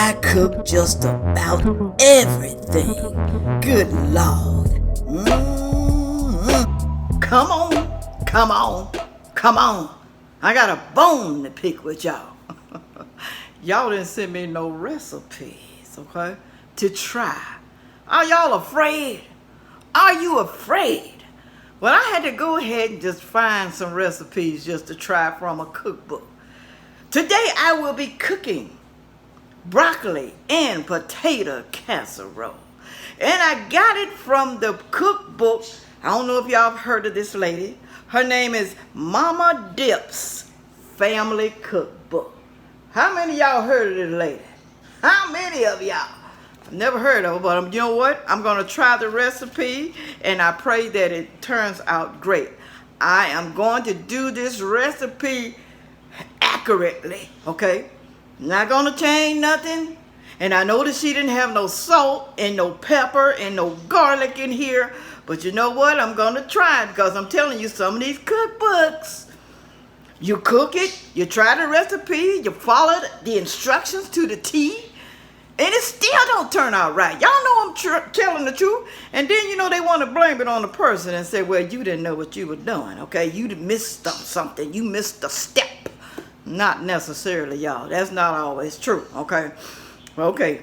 I cook just about everything. Good Lord. Come on, come on, come on. I got a bone to pick with y'all. Y'all didn't send me no recipes, okay, to try. Are y'all afraid? Are you afraid? Well, I had to go ahead and just find some recipes just to try from a cookbook. Today I will be cooking broccoli and potato casserole. And I got it from the cookbook. I don't know if y'all have heard of this lady. Her name is Mama Dip's Family Cookbook. How many of y'all heard of this lady? How many of y'all? I've never heard of her, but you know what? I'm going to try the recipe, and I pray that it turns out great. I am going to do this recipe accurately, okay? Not going to change nothing. And I noticed she didn't have no salt and no pepper and no garlic in here. But you know what? I'm going to try it because I'm telling you, some of these cookbooks, you cook it, you try the recipe, you follow the instructions to the T, and it still don't turn out right. Y'all know I'm telling the truth. And then, you know, they want to blame it on the person and say, well, you didn't know what you were doing, okay? You missed something. You missed a step. Not necessarily, y'all. That's not always true, okay? Okay,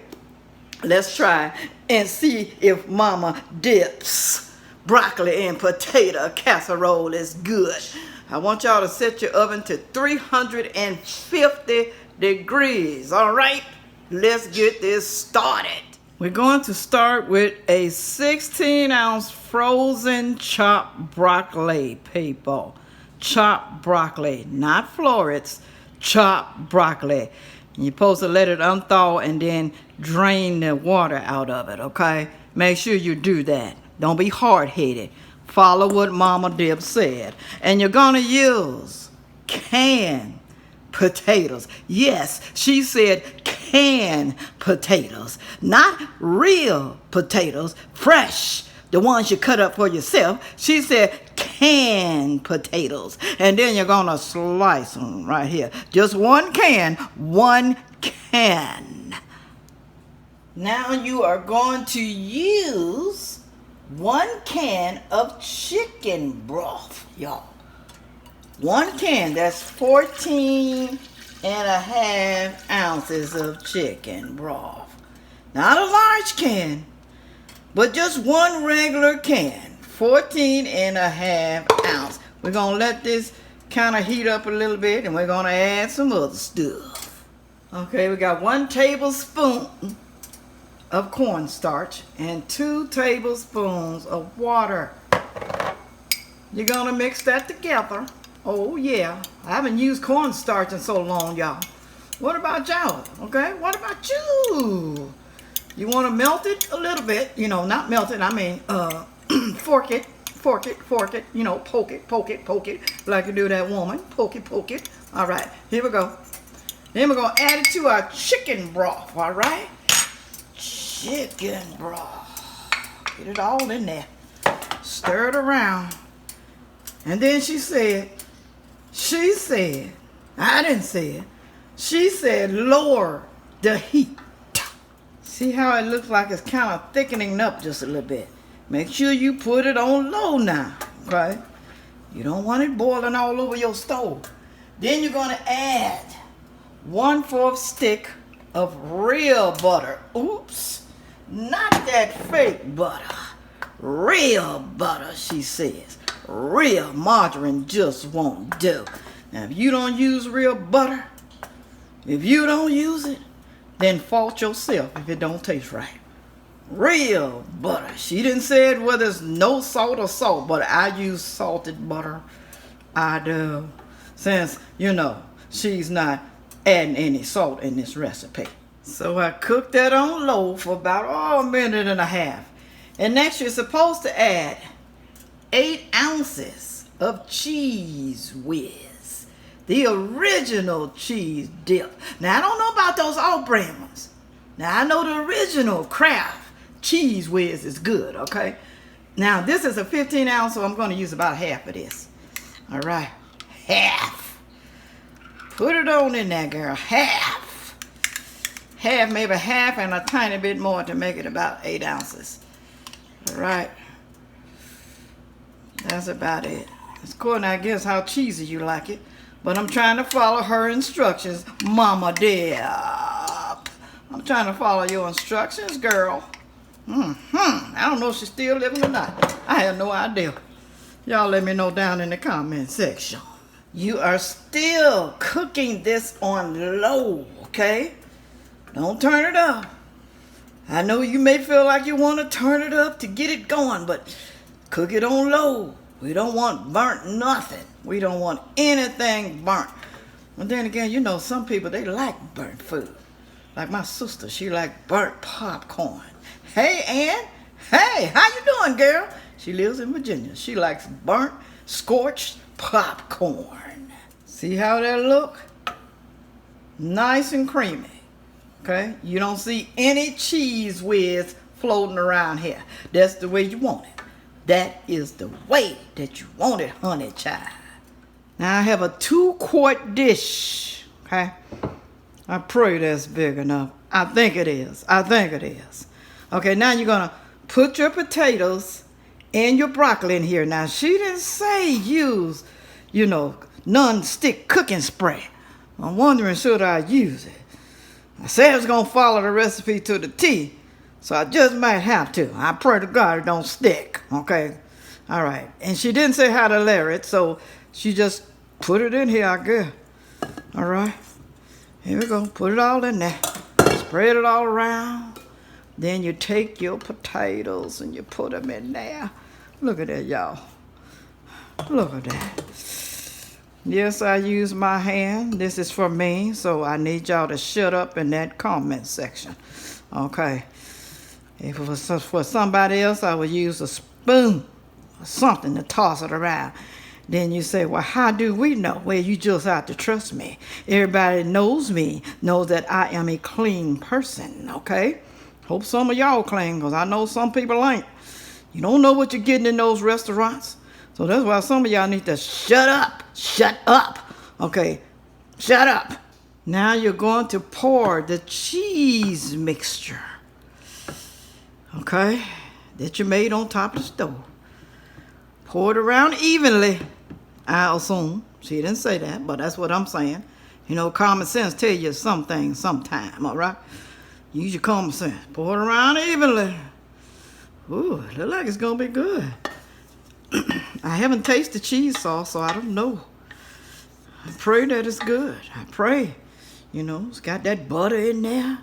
let's try and see if Mama Dip's broccoli and potato casserole is good. I want y'all to set your oven to 350 degrees, all right? Let's get this started. We're going to start with a 16-ounce frozen chopped broccoli, people. Chopped broccoli, not florets, chopped broccoli. You're supposed to let it unthaw and then drain the water out of it, okay? Make sure you do that. Don't be hard-headed. Follow what Mama Dip said. And you're going to use canned potatoes. Yes, she said canned potatoes, not real potatoes, fresh, the ones you cut up for yourself. She said canned potatoes. And then you're going to slice them right here. Just one can. Now you are going to use 1 can of chicken broth, y'all. 1 can, that's 14.5 ounces of chicken broth. Not a large can, but just one regular can, 14.5 ounces. We're going to let this kind of heat up a little bit, and we're going to add some other stuff. Okay, we got 1 tablespoon of cornstarch and 2 tablespoons of water. You're going to mix that together. Oh, yeah. I haven't used cornstarch in so long, y'all. What about y'all? Okay, what about you? You want to melt it a little bit. You know, not melt it, I mean, fork it, you know, poke it, like you do that woman. Poke it. All right, here we go. Then we're going to add it to our chicken broth, all right? Chicken broth. Get it all in there. Stir it around. And then she said, I didn't say it. She said, lower the heat. See how it looks like it's kind of thickening up just a little bit. Make sure you put it on low now, okay? You don't want it boiling all over your stove. Then you're going to add 1/4 stick of real butter. Oops, not that fake butter. Real butter, she says. Real margarine just won't do. Now, if you don't use real butter, if you don't use it, then fault yourself if it don't taste right. Real butter. She didn't say it whether it's no salt or salt, but I use salted butter. I do. Since, you know, she's not adding any salt in this recipe. So I cooked that on low for about a minute and a half. And next you're supposed to add 8 ounces of Cheez Whiz, the original cheese dip. Now, I don't know about those off-brand ones. Now, I know the original Kraft Cheez Whiz is good, okay? Now, this is a 15 ounce, so I'm going to use about half of this. All right, half. Put it on in there, girl, half. half, maybe half and a tiny bit more to make it about 8 ounces. All right. That's about it. It's according, I guess, how cheesy you like it. But I'm trying to follow her instructions, Mama dear. I'm trying to follow your instructions, girl. I don't know if she's still living or not. I have no idea. Y'all let me know down in the comment section. You are still cooking this on low, okay? Don't turn it up. I know you may feel like you want to turn it up to get it going, but cook it on low. We don't want burnt nothing. We don't want anything burnt. But then again, you know, some people, they like burnt food. Like my sister, she like burnt popcorn. Hey, Ann. Hey, how you doing, girl? She lives in Virginia. She likes burnt, scorched popcorn. See how that look? Nice and creamy. Okay? You don't see any Cheez Whiz floating around here. That's the way you want it. That is the way that you want it, honey child. Now I have a 2-quart dish. Okay? I pray that's big enough. I think it is. I think it is. Okay, now you're going to put your potatoes and your broccoli in here. Now, she didn't say use, you know, non-stick cooking spray. I'm wondering, should I use it? I said I was going to follow the recipe to the T, so I just might have to. I pray to God it don't stick, okay? All right. And she didn't say how to layer it, so she just put it in here, I guess. All right. Here we go. Put it all in there. Spread it all around. Then you take your potatoes and you put them in there. Look at that, y'all. Look at that. Yes, I use my hand. This is for me, so I need y'all to shut up in that comment section. Okay. If it was for somebody else, I would use a spoon or something to toss it around. Then you say, well, how do we know? Well, you just have to trust me. Everybody knows me, knows that I am a clean person, okay? Hope some of y'all clean, because I know some people ain't. You don't know what you're getting in those restaurants. So that's why some of y'all need to shut up. Shut up. Okay, shut up. Now you're going to pour the cheese mixture, okay, that you made on top of the stove. Pour it around evenly, I assume. She didn't say that, but that's what I'm saying. You know, common sense tell you some things sometime, all right? Use your common sense. Pour it around evenly. Ooh, it looks like it's going to be good. I haven't tasted cheese sauce, so I don't know. I pray that it's good. I pray. You know, it's got that butter in there.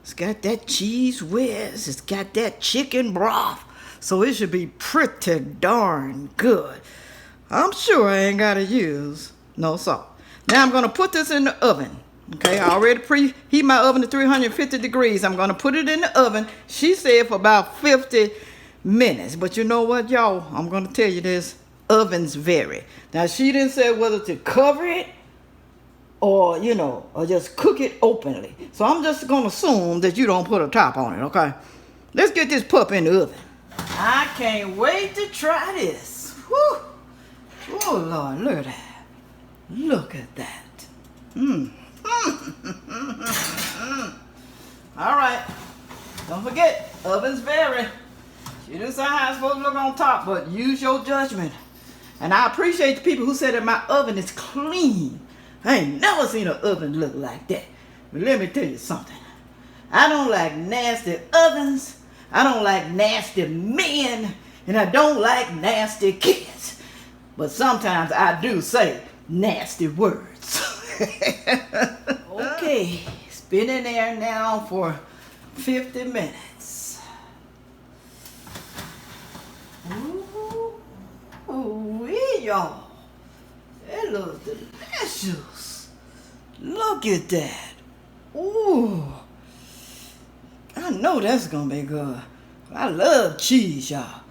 It's got that Cheez Whiz. It's got that chicken broth. So it should be pretty darn good. I'm sure I ain't got to use no salt. Now I'm going to put this in the oven. Okay, I already preheat my oven to 350 degrees. I'm going to put it in the oven. She said for about 50 minutes. But you know what, y'all? I'm going to tell you this. Ovens vary. Now, she didn't say whether to cover it or, you know, or just cook it openly. So I'm just going to assume that you don't put a top on it, okay? Let's get this pup in the oven. I can't wait to try this. Whew. Oh, Lord, look at that. Look at that. All right. Don't forget, ovens vary. She didn't say how it's supposed to look on top, but use your judgment. And I appreciate the people who said that my oven is clean. I ain't never seen an oven look like that. But let me tell you something. I don't like nasty ovens. I don't like nasty men. And I don't like nasty kids. But sometimes I do say nasty words. Okay, it's been in there now for 50 minutes. Ooh, y'all. That looks delicious. Look at that. Ooh. I know that's gonna be good. I love cheese, y'all.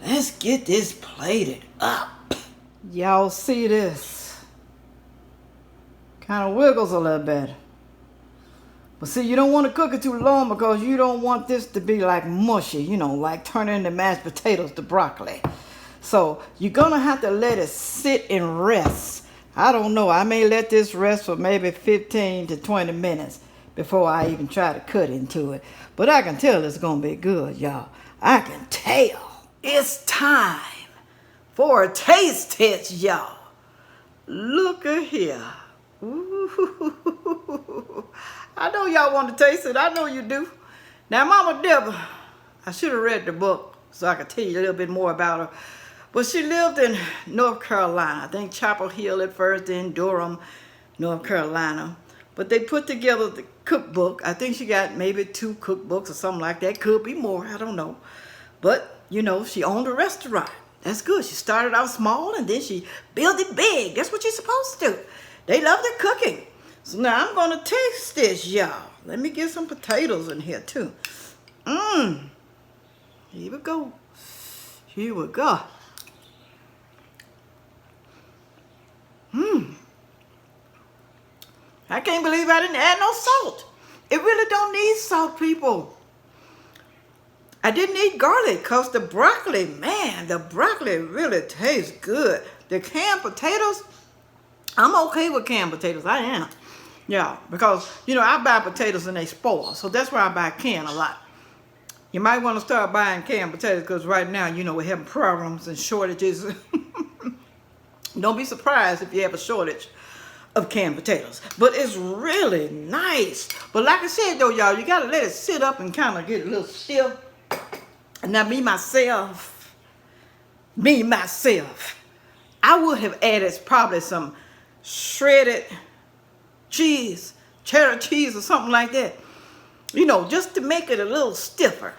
Let's get this plated up. Y'all see this? Kind of wiggles a little bit. But see, you don't want to cook it too long because you don't want this to be like mushy, you know, like turning the mashed potatoes to broccoli. So you're going to have to let it sit and rest. I don't know. I may let this rest for maybe 15 to 20 minutes. before I even try to cut into it. But I can tell it's gonna be good, y'all. I can tell. It's time for a taste test, y'all. Look at here. Ooh. I know y'all want to taste it. I know you do. Now, Mama Deborah, I should have read the book so I could tell you a little bit more about her. But she lived in North Carolina. I think Chapel Hill at first, then Durham, North Carolina. But they put together the cookbook. I think she got maybe 2 cookbooks or something like that. Could be more, I don't know. But, you know, she owned a restaurant. That's good. She started out small and then she built it big. That's what you're supposed to do. They love their cooking. So now I'm going to taste this, y'all. Let me get some potatoes in here, too. Here we go. Here we go. I can't believe I didn't add no salt. It really don't need salt, people. I didn't eat garlic because the broccoli, man, the broccoli really tastes good. The canned potatoes, I'm okay with canned potatoes. I am. Yeah, because, you know, I buy potatoes and they spoil. So that's why I buy canned a lot. You might want to start buying canned potatoes because right now, you know, we're having problems and shortages. Don't be surprised if you have a shortage of canned potatoes. But it's really nice. But like I said, though, y'all, you got to let it sit up and kind of get a little stiff. Now, me, myself, I would have added probably some shredded cheese, cheddar cheese or something like that. You know, just to make it a little stiffer.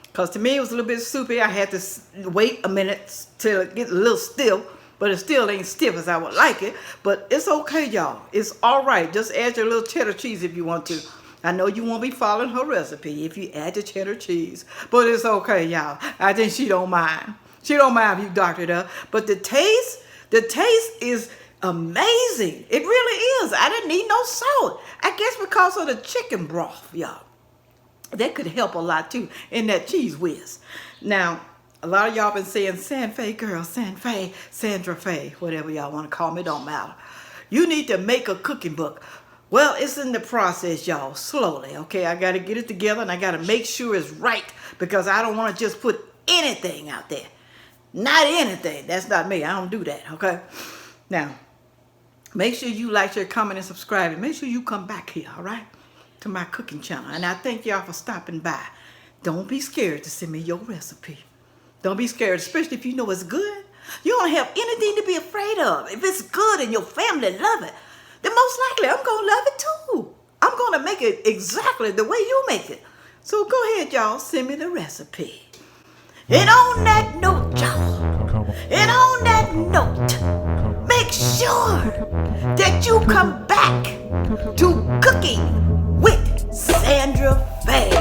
Because to me, it was a little bit soupy. I had to wait a minute till it gets a little stiff. But it still ain't stiff as I would like it. But it's okay, y'all. It's all right. Just add your little cheddar cheese if you want to. I know you won't be following her recipe if you add the cheddar cheese. But it's okay, y'all. I think she don't mind. She don't mind if you doctor it up. But the taste is amazing. It really is. I didn't need no salt. I guess because of the chicken broth, y'all. That could help a lot, too, in that Cheez Whiz. Now, a lot of y'all been saying, Sandra girl, Sandra Faye, whatever y'all want to call me, don't matter. You need to make a cooking book. Well, it's in the process, y'all, slowly, okay? I got to get it together and I got to make sure it's right because I don't want to just put anything out there. Not anything. That's not me. I don't do that, okay? Now, make sure you like, share, comment, and subscribe. And make sure you come back here, all right, to my cooking channel. And I thank y'all for stopping by. Don't be scared to send me your recipe. Don't be scared, especially if you know it's good. You don't have anything to be afraid of. If it's good and your family love it, then most likely I'm going to love it too. I'm going to make it exactly the way you make it. So go ahead, y'all. Send me the recipe. And on that note, y'all, make sure that you come back to Cooking with Sandra Faye.